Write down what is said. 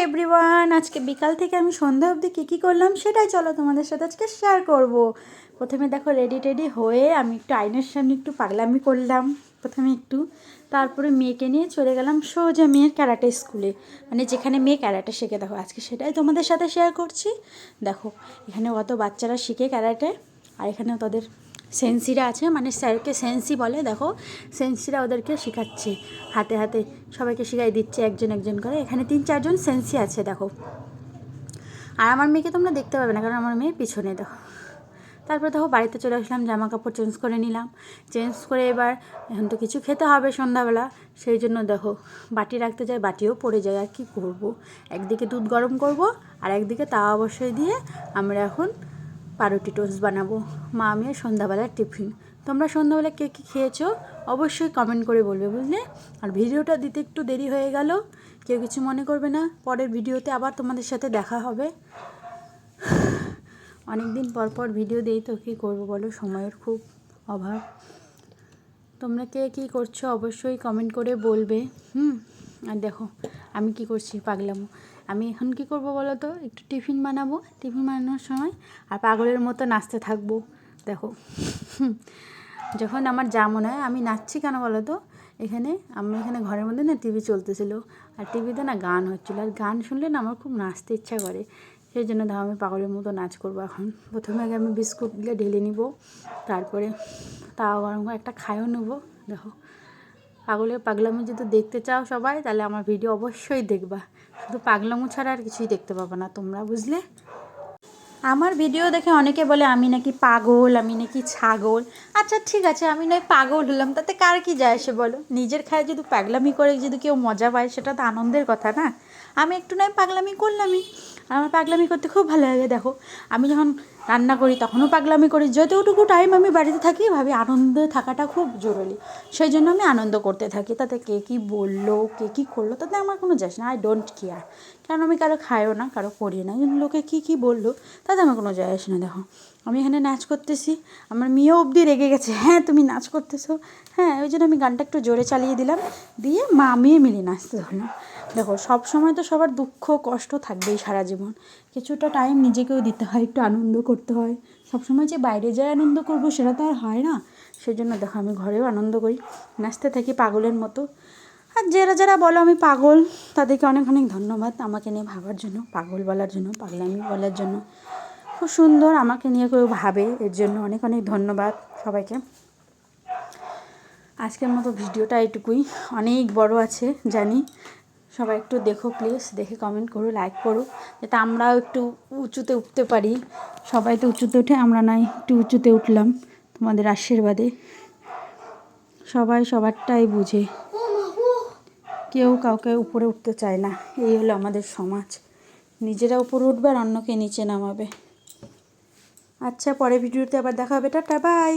Everyone, আজকে বিকাল থেকে আমি সন্ধ্যা অবধি কী করলাম সেটাই চলো তোমাদের সাথে আজকে শেয়ার করব। প্রথমে দেখো রেডি টেডি হয়ে আমি একটু আয়নার সামনে একটু পাগলামি করলাম প্রথমে একটু, তারপরে মেয়েকে নিয়ে চলে গেলাম সোজা মেয়ের ক্যারাটে স্কুলে, মানে যেখানে মেয়ে ক্যারাটে শেখে। দেখো আজকে সেটাই তোমাদের সাথে শেয়ার করছি। দেখো এখানে কত বাচ্চারা শিখে ক্যারাটে, আর এখানে তাদের সেন্সিরা আছে, মানে স্যারকে সেন্সি বলে। দেখো সেন্সিরা ওদেরকে শেখাচ্ছে, হাতে হাতে সবাইকে শেখাই দিচ্ছে একজন একজন করে। এখানে 3-4 জন সেন্সি আছে দেখো। আর আমার মেয়েকে তোমরা দেখতে পাবে না, কারণ আমার মেয়ে পিছনে। দেখো তারপরে দেখো বাড়িতে চলে আসলাম, জামা কাপড় চেঞ্জ করে নিলাম। চেঞ্জ করে এবার এখন তো কিছু খেতে হবে সন্ধ্যাবেলা, সেই জন্য দেখো বাটি রাখতে যাই, বাটিও পড়ে যায়। আর কি করব, একদিকে দুধ গরম করব আর একদিকে তাওয়া বসিয়ে দিয়ে আমরা এখন পাউরুটি টোস্ট বানাবো, মা আমি সন্ধ্যাবেলার টিফিন। তোমরা সন্ধ্যাবেলা কে কী খেয়েছো অবশ্যই কমেন্ট করে বলবে, বুঝলে। আর ভিডিওটা দিতে একটু দেরি হয়ে গেল, কেউ কিছু মনে করবে না। পরের ভিডিওতে আবার তোমাদের সাথে দেখা হবে। অনেক দিন পর পর ভিডিও দেই তো কী করবো বলো, সময়ের খুব অভাব। তোমরা কে কী করছো অবশ্যই কমেন্ট করে বলবে। আর দেখো আমি কি করছি পাগলামো। আমি এখন কি করব বলো তো, একটু টিফিন বানাবো, টিফিন বানানোর সময় আর পাগলের মতো নাচতে থাকবো। দেখো যখন আমার যা মনে হয়, আমি নাচছি কেন বলো তো, এখানে ঘরের মধ্যে না টিভি চলতেছিল, আর টিভিতে না গান হচ্ছিলো, আর গান শুনলে না আমার খুব নাচতে ইচ্ছা করে। সেই জন্য দেখো আমি পাগলের মতো নাচ করবো এখন। প্রথমে আগে আমি বিস্কুটগুলো ঢেলে নিব, তারপরে তাওয়া গরম করে একটা খাইও নেবো। দেখো পাগলামো যদি দেখতে চাও সবাই, তাহলে আমার ভিডিও অবশ্যই দেখবা। শুধু পাগলামো ছাড়া আর কিছুই দেখতে পাবো না তোমরা, বুঝলে। আমার ভিডিও দেখে অনেকে বলে আমি নাকি পাগল, আমি নাকি ছাগল। আচ্ছা ঠিক আছে, আমি নয় পাগল হলাম, তাতে কার কি যায় আসে বলো। নিজের খায় যদি পাগলামি করে যদি কেউ মজা পায়, সেটা তো আনন্দের কথা না। আমি একটু নয় পাগলামি করলামই, আমার পাগলামি করতে খুব ভালো লাগে। দেখো আমি যখন রান্না করি তখনও পাগলামি করি, যতটুকু টাইম আমি বাড়িতে থাকি ভাবি আনন্দে থাকাটা খুব জরুরি, সেই জন্য আমি আনন্দ করতে থাকি। তাতে কে কী বললো কে কী করলো তাতে আমার কোনো যাস না, আই ডোন্ট কেয়ার। কারণ আমি কারো খাইও না, কারো করি না, কিন্তু লোকে কী বললো তাতে আমার কোনো যায় আসে না। দেখো আমি এখানে নাচ করতেছি, আমার মেয়েও অবধি রেগে গেছে, হ্যাঁ তুমি নাচ করতেছো, হ্যাঁ। ওই জন্য আমি গানটা একটু জোরে চালিয়ে দিলাম, দিয়ে মা মেয়ে মিলে নাচতে ধরলাম। দেখো সব সময় তো সবার দুঃখ কষ্ট থাকবেই সারা জীবন, কিছুটা টাইম নিজেকেও দিতে হয়, একটু আনন্দ করতে হয়। সবসময় যে বাইরে যায় আনন্দ করবো সেটা তো আর হয় না। সেই জন্য দেখো আমি ঘরেও আনন্দ করি, নাচতে থাকি পাগলের মতো। আর যারা যারা বলো আমি পাগল, তাদেরকে অনেক অনেক ধন্যবাদ আমাকে নিয়ে ভাবার জন্য, পাগল বলার জন্য, পাগলামি বলার জন্য। খুব সুন্দর আমাকে নিয়ে কেউ ভাবে, এর জন্য অনেক অনেক ধন্যবাদ সবাইকে। আজকের মতো ভিডিওটা এটুকুই, অনেক বড় আছে জানি। সবাই একটু দেখো প্লিজ, দেখে কমেন্ট করো, লাইক করো, যাতে আমরাও একটু উঁচুতে উঠতে পারি। সবাই তো উঁচুতে উঠে, আমরা নয় একটু উঁচুতে উঠলাম তোমাদের আশীর্বাদে। সবাই সবারটাই বুঝে, কেউ কাউকে উপরে উঠতে চায় না। এই হলো আমাদের সমাজ, নিজেরা উপরে উঠবে আর অন্যকে নিচে নামাবে। আচ্ছা পরের ভিডিওতে আবার দেখা হবে, টাটা বাই।